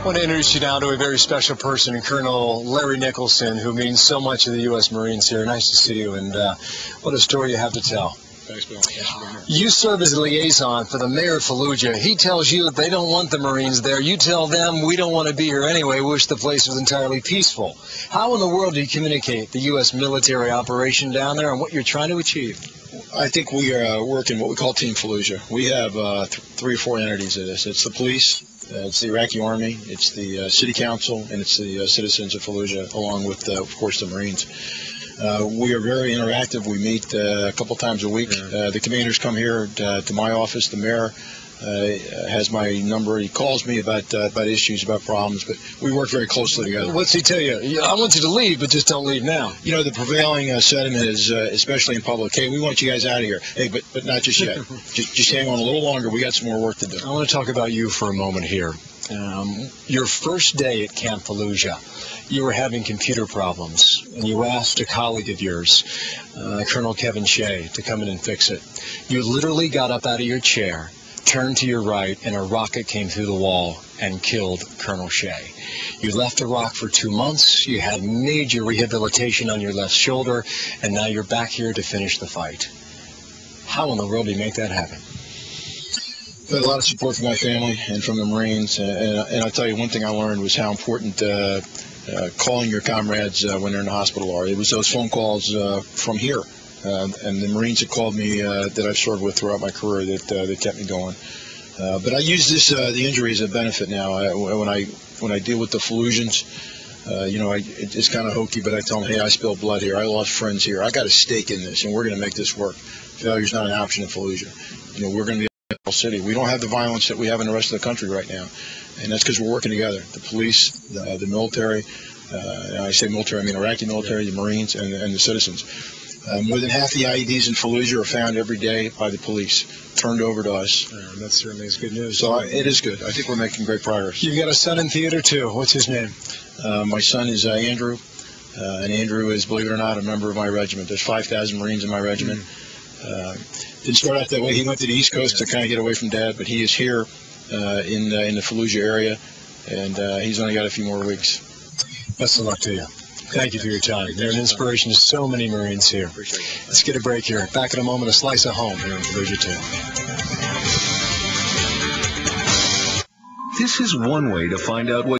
want to introduce you now to a very special person, Colonel Larry Nicholson, who means so much to the U.S. Marines here. Nice to see you, and what a story you have to tell. Thanks, Bill. You serve as a liaison for the mayor of Fallujah. He tells you that they don't want the Marines there. You tell them we don't want to be here anyway. Wish the place was entirely peaceful. How in the world do you communicate the U.S. military operation down there and what you're trying to achieve? I think we are working what we call Team Fallujah. We have 3 or 4 entities of this. It's the police, it's the Iraqi Army, it's the city council, and it's the citizens of Fallujah, along with, of course, the Marines. We are very interactive. We meet a couple times a week. The commanders come here to my office. The mayor has my number. He calls me about issues, about problems, but we work very closely together. What's he tell you? I want you to leave, but just don't leave now. You know, the prevailing sentiment is, especially in public, hey, we want you guys out of here. Hey, but not just yet. just hang on a little longer. We got some more work to do. I want to talk about you for a moment here. Your first day at Camp Fallujah, you were having computer problems, and you asked a colleague of yours, Colonel Kevin Shea, to come in and fix it. You literally got up out of your chair, turned to your right, and a rocket came through the wall and killed Colonel Shea. You left Iraq for 2 months, you had major rehabilitation on your left shoulder, and now you're back here to finish the fight. How in the world do you make that happen? I had a lot of support from my family and from the Marines, and I'll tell you, one thing I learned was how important calling your comrades when they're in the hospital are. It was those phone calls from here, and the Marines that called me that I've served with throughout my career that kept me going. But I use this the injury as a benefit now. When I deal with the Fallujans, you know, it's kind of hokey, but I tell them, hey, I spilled blood here. I lost friends here. I got a stake in this, and we're going to make this work. Failure's not an option in Fallujah. You know, we're going to be a city. We don't have the violence that we have in the rest of the country right now, and that's because we're working together. The police, the military, and I say military, I mean Iraqi military, the Marines, and the citizens. More than half the IEDs in Fallujah are found every day by the police, turned over to us. That certainly is good news. So it is good. I think we're making great progress. You've got a son in theater, too. What's his name? My son is Andrew, and Andrew is, believe it or not, a member of my regiment. There's 5,000 Marines in my regiment. Didn't start out that way. He went to the East Coast to kind of get away from Dad, but he is here in the Fallujah area, and he's only got a few more weeks. Best of luck to you. Thank you for your time. You're an inspiration to so many Marines here. Let's get a break here. Back in a moment, a slice of home here in Fallujah 2. This is one way to find out what